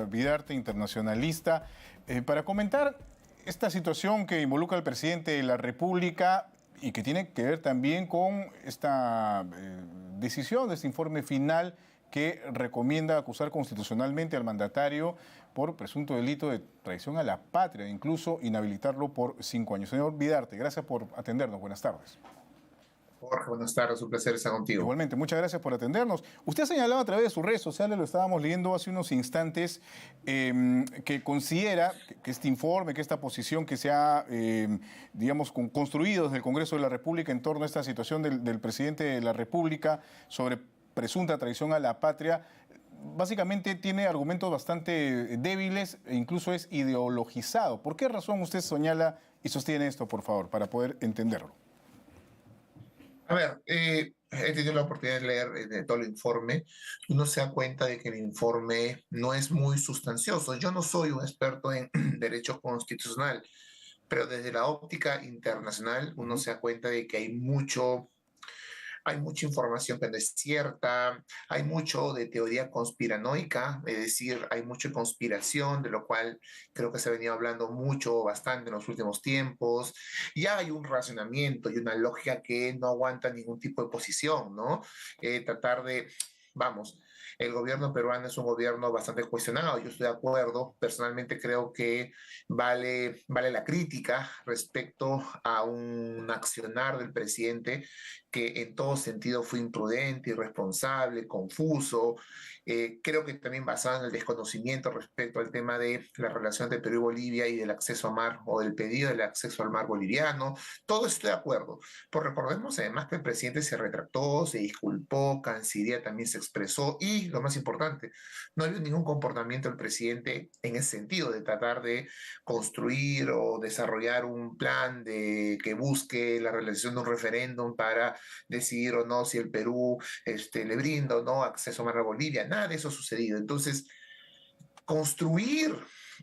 Vidarte, internacionalista, para comentar esta situación que involucra al presidente de la República y que tiene que ver también con esta decisión de este informe final que recomienda acusar constitucionalmente al mandatario por presunto delito de traición a la patria, incluso inhabilitarlo por 5 años. Señor Vidarte, gracias por atendernos. Buenas tardes. Jorge, buenas tardes, un placer estar contigo. Igualmente, muchas gracias por atendernos. Usted ha señalado a través de sus redes sociales, lo estábamos leyendo hace unos instantes, que considera que este informe, que esta posición que se ha, digamos, construido desde el Congreso de la República en torno a esta situación del presidente de la República sobre presunta traición a la patria, básicamente tiene argumentos bastante débiles e incluso es ideologizado. ¿Por qué razón usted señala y sostiene esto, por favor, para poder entenderlo? A ver, he tenido la oportunidad de leer todo el informe. Uno se da cuenta de que el informe no es muy sustancioso. Yo no soy un experto en derecho constitucional, pero desde la óptica internacional uno se da cuenta de que hay mucha información que no es cierta, hay mucho de teoría conspiranoica, es decir, hay mucha conspiración, de lo cual creo que se ha venido hablando mucho, bastante en los últimos tiempos. Ya hay un razonamiento y una lógica que no aguanta ningún tipo de posición, ¿no? Tratar de, vamos, el gobierno peruano es un gobierno bastante cuestionado, yo estoy de acuerdo, personalmente creo que vale la crítica respecto a un accionar del presidente que en todo sentido fue imprudente, irresponsable, confuso. Creo que también basado en el desconocimiento respecto al tema de la relación de Perú y Bolivia y del acceso a mar o del pedido del acceso al mar boliviano. Todo estoy de acuerdo. Pero recordemos además que el presidente se retractó, se disculpó, Cancillería también se expresó y, lo más importante, no había ningún comportamiento del presidente en ese sentido de tratar de construir o desarrollar un plan que busque la realización de un referéndum para decidir o no si el Perú le brinda o no acceso a mar a Bolivia. Nada de eso ha sucedido. Entonces, construir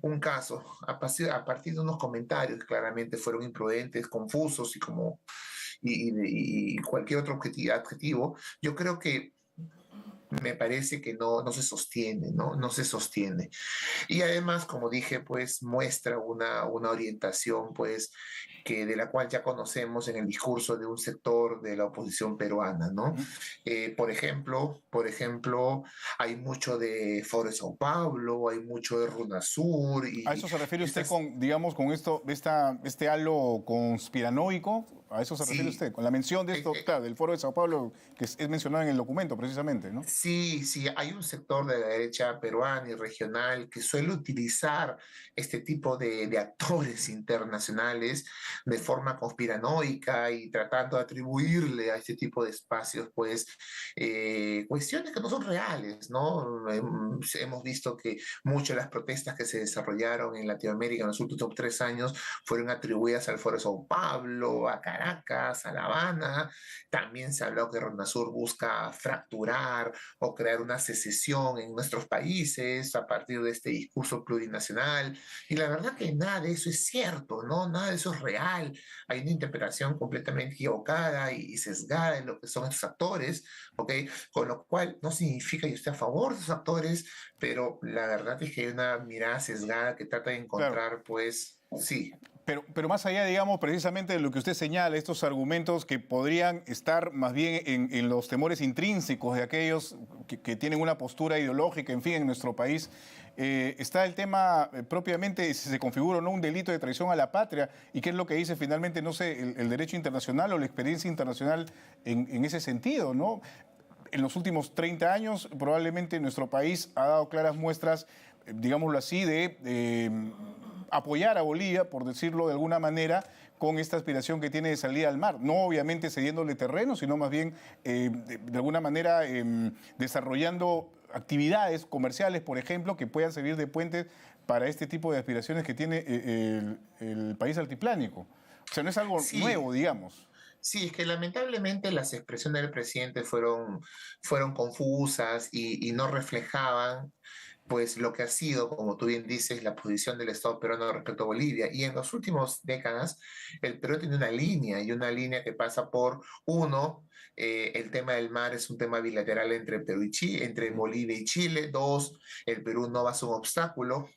un caso a partir de unos comentarios que claramente fueron imprudentes, confusos y cualquier otro adjetivo, yo creo que me parece que no se sostiene, ¿no? No se sostiene. Y además, como dije, pues muestra una orientación, pues, de la cual ya conocemos en el discurso de un sector de la oposición peruana, ¿no? Por ejemplo, hay mucho de Foro de Sao Paulo, hay mucho de Runasur ¿A eso se refiere usted estas, con, digamos, con esto, este halo conspiranoico? ¿A eso se refiere sí, usted? Con la mención de eh, esto, eh, claro, del Foro de Sao Paulo, que es mencionado en el documento precisamente, ¿no? Sí, sí, hay un sector de la derecha peruana y regional que suele utilizar este tipo de actores internacionales de forma conspiranoica y tratando de atribuirle a este tipo de espacios, pues, cuestiones que no son reales, ¿no? Hemos visto que muchas de las protestas que se desarrollaron en Latinoamérica en los últimos 3 años fueron atribuidas al Foro de Sao Paulo, a Caracas, a La Habana. También se habló que Ronasur busca fracturar o crear una secesión en nuestros países a partir de este discurso plurinacional. Y la verdad que nada de eso es cierto, ¿no? Nada de eso es real. Hay una interpretación completamente equivocada y sesgada de lo que son estos actores, ¿ok? Con lo cual no significa que yo esté a favor de esos actores, pero la verdad es que hay una mirada sesgada que trata de Claro. encontrar, pues, sí. Pero más allá, digamos, precisamente de lo que usted señala, estos argumentos que podrían estar más bien en los temores intrínsecos de aquellos que tienen una postura ideológica, en fin, en nuestro país, está el tema propiamente si se configura o no un delito de traición a la patria y qué es lo que dice finalmente, no sé, el derecho internacional o la experiencia internacional en ese sentido, ¿no? En los últimos 30 años, probablemente nuestro país ha dado claras muestras, digámoslo así, de apoyar a Bolivia, por decirlo de alguna manera, con esta aspiración que tiene de salida al mar. No obviamente cediéndole terreno, sino más bien, de alguna manera, desarrollando actividades comerciales, por ejemplo, que puedan servir de puentes para este tipo de aspiraciones que tiene el país altiplánico. O sea, no es algo Sí, nuevo, digamos. sí, es que lamentablemente las expresiones del presidente fueron confusas y no reflejaban pues lo que ha sido, como tú bien dices, la posición del Estado peruano respecto a Bolivia. Y en las últimas décadas, el Perú tiene una línea, y una línea que pasa por, uno, el tema del mar es un tema bilateral entre Perú y Chile, entre Ujú. Bolivia y Chile. Dos, el Perú no va a ser un obstáculo.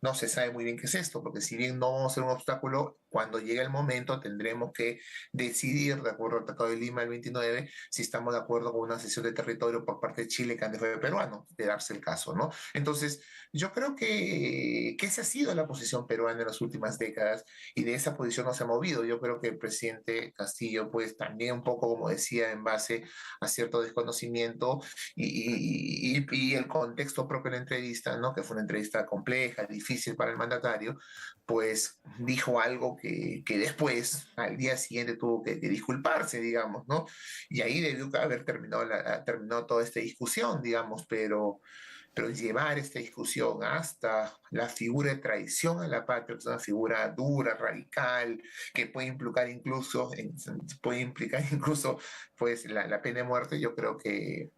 No se sabe muy bien qué es esto, porque si bien no vamos a ser un obstáculo, cuando llegue el momento tendremos que decidir, de acuerdo al Tratado de Lima del 29, si estamos de acuerdo con una cesión de territorio por parte de Chile que antes fue peruano, de darse el caso, ¿no? Entonces, yo creo que esa ha sido la posición peruana en las últimas décadas, y de esa posición no se ha movido. Yo creo que el presidente Castillo, pues también un poco, como decía, en base a cierto desconocimiento y el contexto propio de la entrevista, ¿no? Que fue una entrevista compleja, difícil para el mandatario, pues dijo algo que después, al día siguiente, tuvo que disculparse, digamos, ¿no? Y ahí debió haber terminado toda esta discusión, digamos, pero llevar esta discusión hasta la figura de traición a la patria, que es una figura dura, radical, que puede implicar incluso pues, la pena de muerte, yo creo Eh,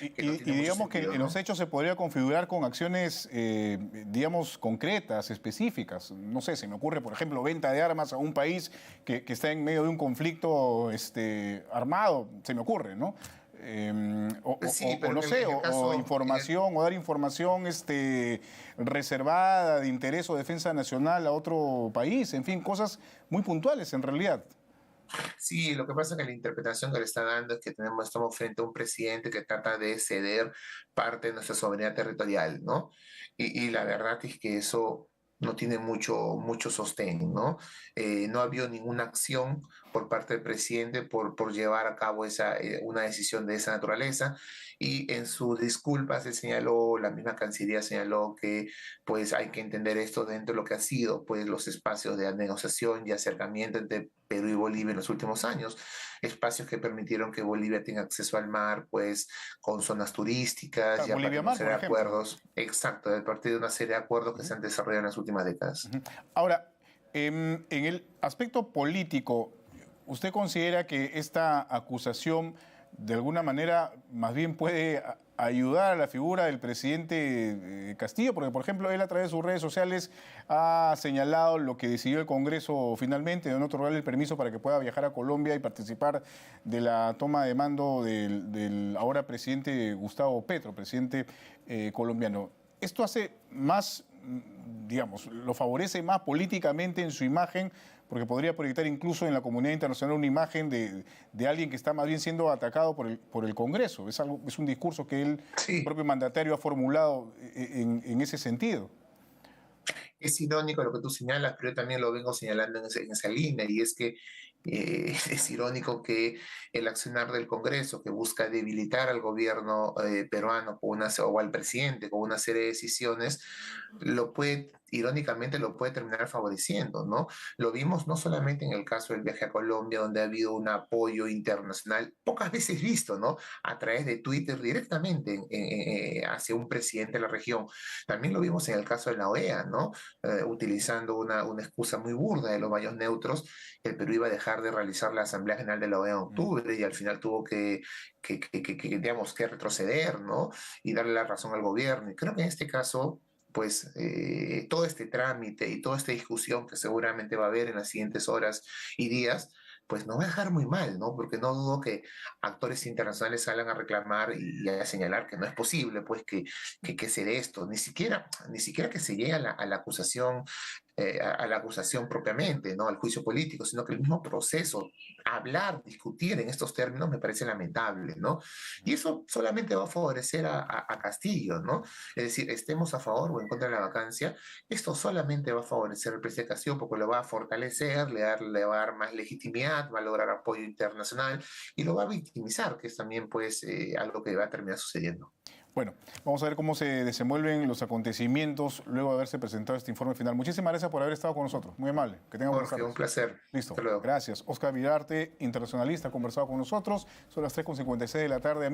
que no tiene y mucho digamos que sentido, en los ¿no? hechos se podría configurar con acciones, digamos, concretas, específicas. No sé, se me ocurre, por ejemplo, venta de armas a un país que está en medio de un conflicto armado, se me ocurre, ¿no? Pues sí, O pero no sé, en el o caso, información, o dar información reservada de interés o defensa nacional a otro país, en fin, cosas muy puntuales en realidad. sí, lo que pasa es que la interpretación que le está dando es que estamos frente a un presidente que trata de ceder parte de nuestra soberanía territorial, ¿no? Y la verdad es que eso no tiene mucho sostén, ¿no? No ha habido ninguna acción por parte del presidente por llevar a cabo una decisión de esa naturaleza. Y en sus disculpas él señaló, la misma Cancillería señaló que pues hay que entender esto dentro de lo que ha sido pues los espacios de negociación y acercamiento entre Perú y Bolivia en los últimos años, espacios que permitieron que Bolivia tenga acceso al mar, pues con zonas turísticas, Claro, ya para Bolivia una Mar, por serie de ejemplo. acuerdos, exacto, del partido de una serie de acuerdos que Ujú. se han desarrollado en las últimas décadas. Ujú. Ahora, en el aspecto político, ¿usted considera que esta acusación de alguna manera más bien puede ayudar a la figura del presidente Castillo? Porque, por ejemplo, él a través de sus redes sociales ha señalado lo que decidió el Congreso finalmente, de no otorgarle el permiso para que pueda viajar a Colombia y participar de la toma de mando del ahora presidente Gustavo Petro, presidente colombiano. Esto hace más, digamos, lo favorece más políticamente en su imagen, porque podría proyectar incluso en la comunidad internacional una imagen de alguien que está más bien siendo atacado por el Congreso. Es un discurso que el Sí, propio mandatario ha formulado en ese sentido. es irónico lo que tú señalas, pero yo también lo vengo señalando en esa línea, y es que es irónico que el accionar del Congreso, que busca debilitar al gobierno peruano o al presidente con una serie de decisiones, irónicamente lo puede terminar favoreciendo, ¿no? Lo vimos no solamente en el caso del viaje a Colombia, donde ha habido un apoyo internacional pocas veces visto, ¿no? A través de Twitter directamente hacia un presidente de la región. También lo vimos en el caso de la OEA, ¿no? Utilizando una excusa muy burda de los baños neutros, el Perú iba a dejar de realizar la Asamblea General de la OEA en Mm. octubre, y al final tuvo digamos, que retroceder, ¿no? Y darle la razón al gobierno. Y creo que en este caso, pues todo este trámite y toda esta discusión que seguramente va a haber en las siguientes horas y días, pues nos va a dejar muy mal, ¿no? Porque no dudo que actores internacionales salgan a reclamar y a señalar que no es posible, pues, que se dé esto. Ni siquiera que se llegue a la acusación, a la acusación propiamente, ¿no? Al juicio político, sino que el mismo proceso, hablar, discutir en estos términos me parece lamentable, ¿no? Y eso solamente va a favorecer a Castillo, ¿no? Es decir, estemos a favor o en contra de la vacancia, esto solamente va a favorecer al presidente Castillo porque lo va a fortalecer, le va a dar más legitimidad, va a lograr apoyo internacional y lo va a victimizar, que es también pues algo que va a terminar sucediendo. Bueno, vamos a ver cómo se desenvuelven los acontecimientos luego de haberse presentado este informe final. Muchísimas gracias por haber estado con nosotros. Muy amable. Que tengan buenas Jorge, un tardes. placer. Listo. Hasta luego. Gracias. Oscar Vidarte, internacionalista, ha conversado con nosotros. Son las 3:56 de la tarde, amigos.